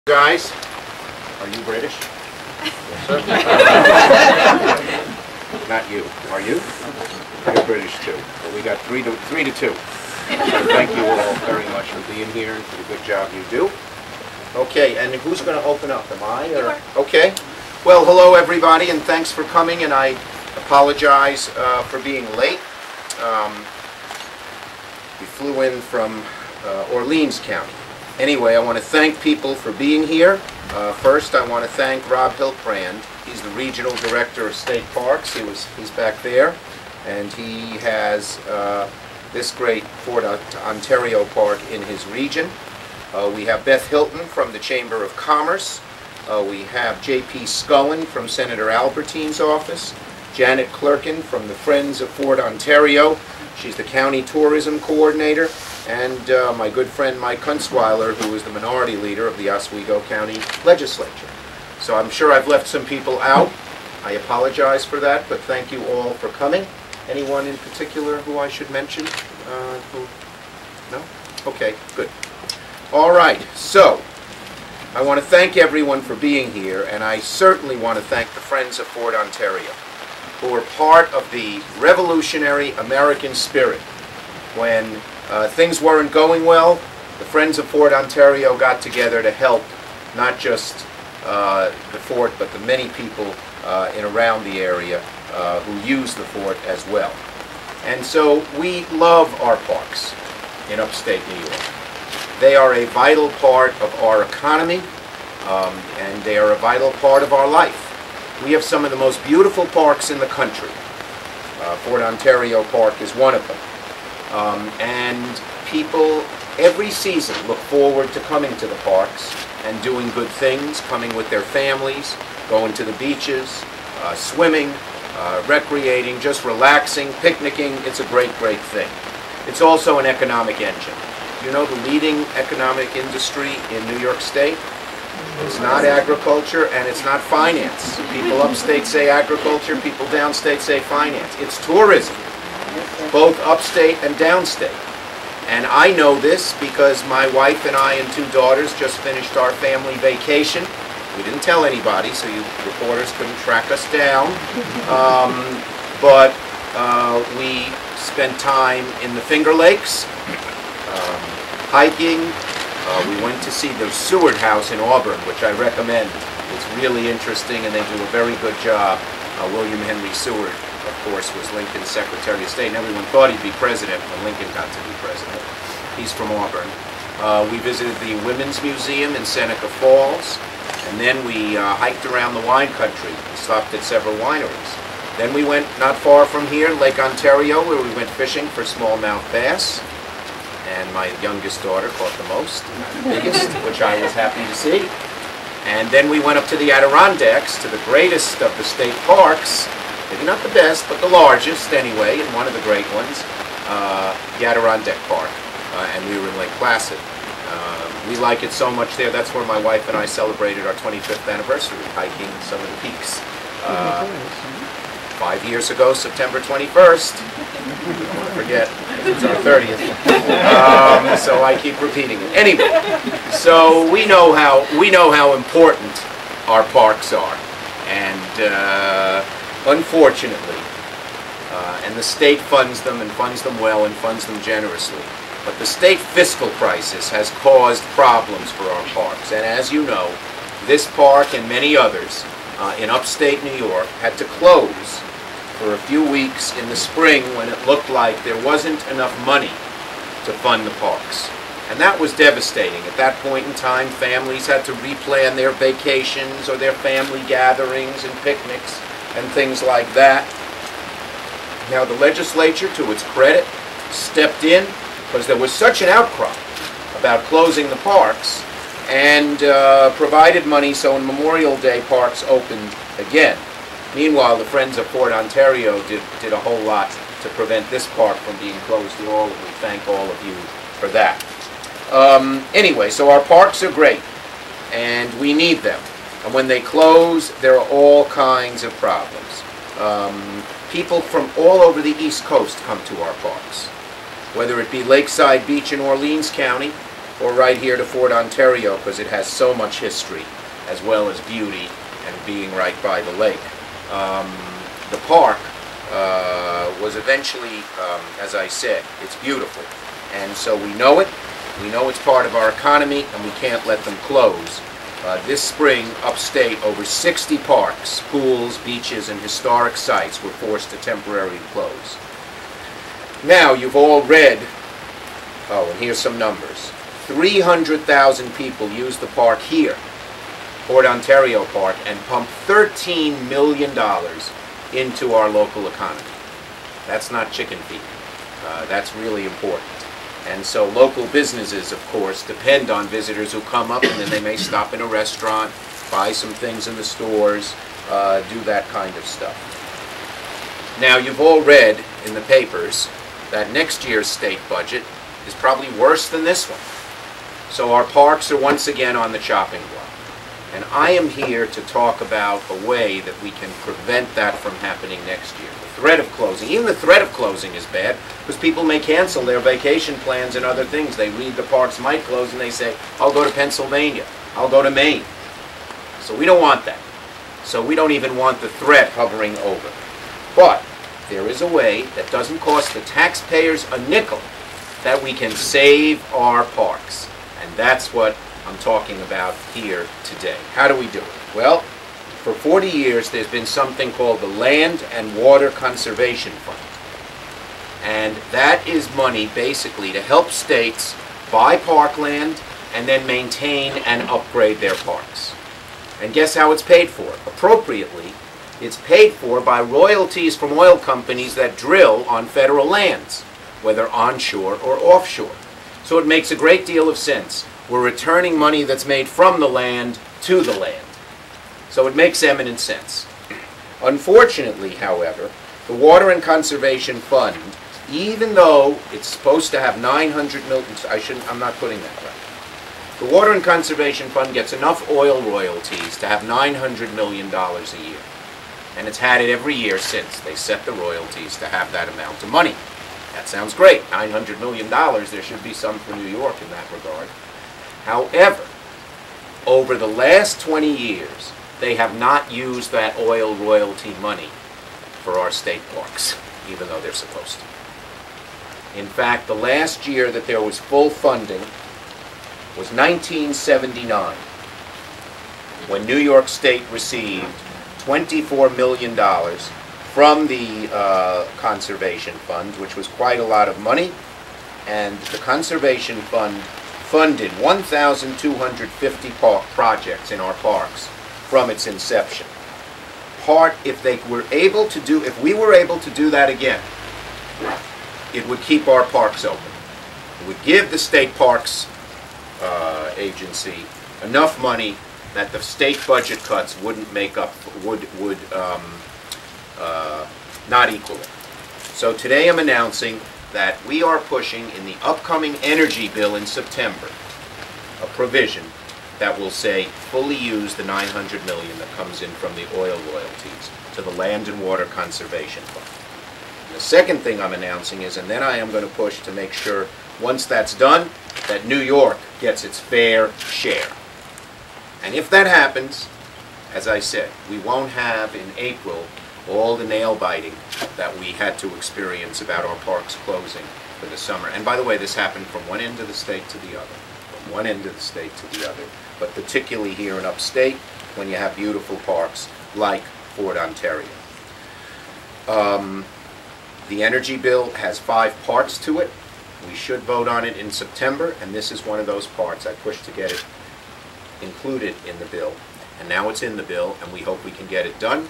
Guys, are you British? Yes, sir. Not you. Are you? You're British too. But we got three to two. So thank you all very much for being here and for the good job you do. Okay, and who's going to open up? Am I? Or? Okay. Well, hello everybody, and thanks for coming. And I apologize for being late. We flew in from Orleans County. Anyway, I want to thank people for being here. First, I want to thank Rob Hiltbrand. He's the Regional Director of State Parks. He's back there, and he has this great Fort Ontario Park in his region. We have Beth Hilton from the Chamber of Commerce. We have J.P. Scullen from Senator Albertine's office. Janet Clerkin from the Friends of Fort Ontario. She's the County Tourism Coordinator. And my good friend Mike Kunstweiler, who is the Minority Leader of the Oswego County Legislature. So I'm sure I've left some people out. I apologize for that, but thank you all for coming. Anyone in particular who I should mention? No? Okay, good. All right, so I want to thank everyone for being here, and I certainly want to thank the Friends of Fort Ontario, who are part of the revolutionary American spirit. When things weren't going well, the Friends of Fort Ontario got together to help not just the fort, but the many people in around the area who use the fort as well. And so we love our parks in upstate New York. They are a vital part of our economy, and they are a vital part of our life. We have some of the most beautiful parks in the country. Fort Ontario Park is one of them. And people every season look forward to coming to the parks and doing good things, coming with their families, going to the beaches, swimming, recreating, just relaxing, picnicking. It's a great, great thing. It's also an economic engine. You know the leading economic industry in New York State? It's not agriculture and it's not finance. People upstate say agriculture, people downstate say finance. It's tourism, both upstate and downstate. And I know this because my wife and I and two daughters just finished our family vacation. We didn't tell anybody, so you reporters couldn't track us down. But we spent time in the Finger Lakes, hiking. We went to see the Seward House in Auburn, which I recommend. It's really interesting, and they do a very good job. William Henry Seward, of course, was Lincoln's Secretary of State, and everyone thought he'd be president when Lincoln got to be president. He's from Auburn. We visited the Women's Museum in Seneca Falls, and then we hiked around the wine country. We stopped at several wineries. Then we went not far from here, Lake Ontario, where we went fishing for smallmouth bass. And my youngest daughter caught the most, the biggest, which I was happy to see. And then we went up to the Adirondacks, to the greatest of the state parks, maybe not the best, but the largest anyway, and one of the great ones, the Adirondack Park, and we were in Lake Placid. We like it so much there. That's where my wife and I celebrated our 25th anniversary, hiking some of the peaks. 5 years ago, September 21st. Don't want to forget, it's our 30th. So I keep repeating it. Anyway, so we know how important our parks are, and unfortunately, and the state funds them and funds them well and funds them generously. But the state fiscal crisis has caused problems for our parks, and as you know, this park and many others in upstate New York had to close for a few weeks in the spring when it looked like there wasn't enough money to fund the parks. And that was devastating. At that point in time, families had to replan their vacations or their family gatherings and picnics and things like that. Now the legislature, to its credit, stepped in because there was such an outcry about closing the parks, and provided money so on Memorial Day parks opened again. Meanwhile, the Friends of Fort Ontario did a whole lot to prevent this park from being closed at all, and we thank all of you for that. Anyway, so our parks are great, and we need them. And when they close, there are all kinds of problems. People from all over the East Coast come to our parks, whether it be Lakeside Beach in Orleans County, or right here to Fort Ontario because it has so much history as well as beauty and being right by the lake. The park was eventually, as I said, it's beautiful. And so we know it. We know it's part of our economy, and we can't let them close. This spring, upstate, over 60 parks, pools, beaches, and historic sites were forced to temporarily close. Now, you've all read, oh, and here's some numbers. 300,000 people use the park here, Fort Ontario Park, and pump $13 million into our local economy. That's not chicken feed. That's really important. And so local businesses, of course, depend on visitors who come up, and then they may stop in a restaurant, buy some things in the stores, do that kind of stuff. Now, you've all read in the papers that next year's state budget is probably worse than this one. So our parks are once again on the chopping block. And I am here to talk about a way that we can prevent that from happening next year. The threat of closing, even the threat of closing is bad because people may cancel their vacation plans and other things. They read the parks might close and they say, I'll go to Pennsylvania, I'll go to Maine. So we don't want that. So we don't even want the threat hovering over. But there is a way that doesn't cost the taxpayers a nickel that we can save our parks. And that's what I'm talking about here today. How do we do it? Well, for 40 years there's been something called the Land and Water Conservation Fund. And that is money basically to help states buy parkland and then maintain and upgrade their parks. And guess how it's paid for? Appropriately, it's paid for by royalties from oil companies that drill on federal lands, whether onshore or offshore. So it makes a great deal of sense. We're returning money that's made from the land to the land. So it makes eminent sense. Unfortunately, however, the Water and Conservation Fund, even though it's supposed to have 900 million, I'm not putting that right. The Water and Conservation Fund gets enough oil royalties to have $900 million a year. And it's had it every year since. They set the royalties to have that amount of money. That sounds great. $900 million, there should be some for New York in that regard. However, over the last 20 years, they have not used that oil royalty money for our state parks, even though they're supposed to. In fact, the last year that there was full funding was 1979, when New York State received $24 million from the Conservation Fund, which was quite a lot of money, and the Conservation Fund funded 1,250 projects in our parks from its inception. If we were able to do that again, it would keep our parks open. It would give the state parks agency enough money that the state budget cuts wouldn't make up, would not equal it. So today I'm announcing that we are pushing in the upcoming energy bill in September a provision that will say fully use the $900 million that comes in from the oil royalties to the Land and Water Conservation Fund. And the second thing I'm announcing is, and then I am going to push to make sure once that's done, that New York gets its fair share. And if that happens, as I said, we won't have in April all the nail biting that we had to experience about our parks closing for the summer. And by the way, this happened from one end of the state to the other. From one end of the state to the other. But particularly here in upstate, when you have beautiful parks like Fort Ontario. The energy bill has 5 parts to it. We should vote on it in September, and this is one of those parts. I pushed to get it included in the bill. And now it's in the bill, and we hope we can get it done.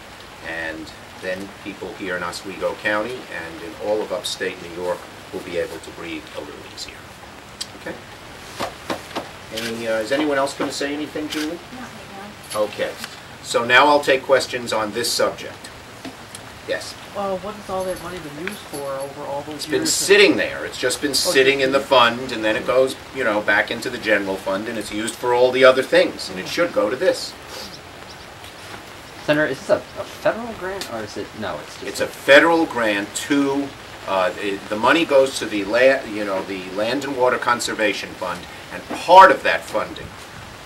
And then people here in Oswego County and in all of upstate New York will be able to breathe a little easier. Okay? Is anyone else going to say anything, Julie? No. Okay. So now I'll take questions on this subject. Yes? Well, what has all that money been used for over all those years? It's been sitting there. It's just been sitting in the fund, and then it goes, you know, back into the general fund, and it's used for all the other things, and it should go to this. Senator, is this a federal grant, or is it, no, it's just... It's a federal grant to, the money goes to the Land and Water Conservation Fund, And part of that funding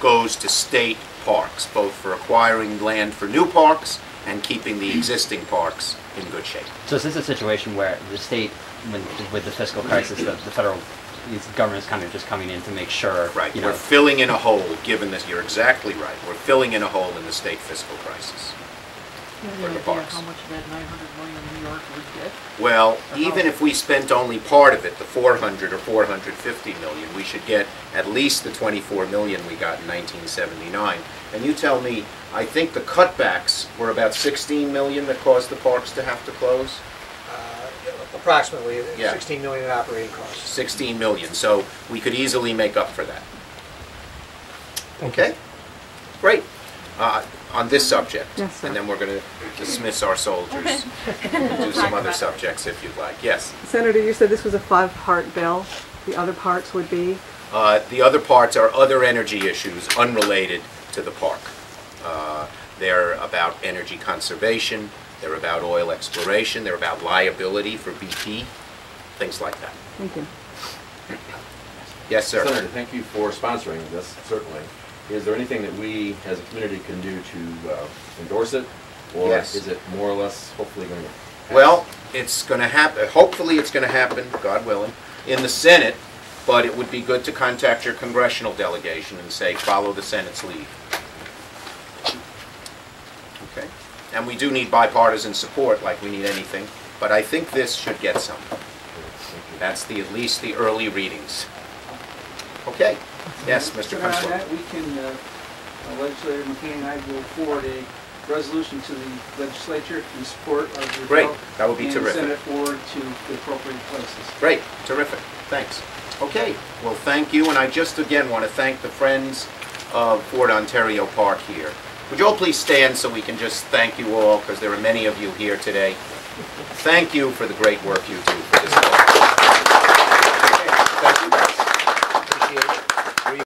goes to state parks, both for acquiring land for new parks and keeping the existing parks in good shape. So is this a situation where the state, with the fiscal crisis, the federal government is kind of just coming in to make sure, Right. you know, We're filling in a hole, given this, you're exactly right. We're filling in a hole in the state fiscal crisis. Any For the idea parks. how much of that 900 million New York would get? Well, even if we spent only part of it, the 400 or 450 million, we should get at least the 24 million we got in 1979. And you tell me, I think the cutbacks were about 16 million that caused the parks to have to close? Approximately Yeah. 16 million in operating costs. 16 million, so we could easily make up for that. Okay? Great. On this subject. Yes, sir. And then we're going to dismiss our soldiers and do some other subjects if you'd like. Yes? Senator, you said this was a 5-part bill. The other parts would be? The other parts are other energy issues unrelated to the park. They're about energy conservation, they're about oil exploration, they're about liability for BP, things like that. Thank you. Yes, sir. Senator, thank you for sponsoring this, certainly. Is there anything that we as a community can do to endorse it? Or Yes. is it more or less hopefully going to pass? Well, it's going to happen, hopefully it's going to happen, God willing, in the Senate, but it would be good to contact your congressional delegation and say, follow the Senate's lead. Okay? And we do need bipartisan support, like we need anything, but I think this should get some. That's at least the early readings. Okay? Yes, Mr. On Kunstler. that, we can, Legislator McCain and I will forward a resolution to the legislature in support of your Great. bill. That would be And terrific. send it forward to the appropriate places. Great, terrific, thanks. Okay, well, thank you, and I just again want to thank the Friends of Fort Ontario Park here. Would you all please stand so we can just thank you all, because there are many of you here today. Thank you for the great work you do for this.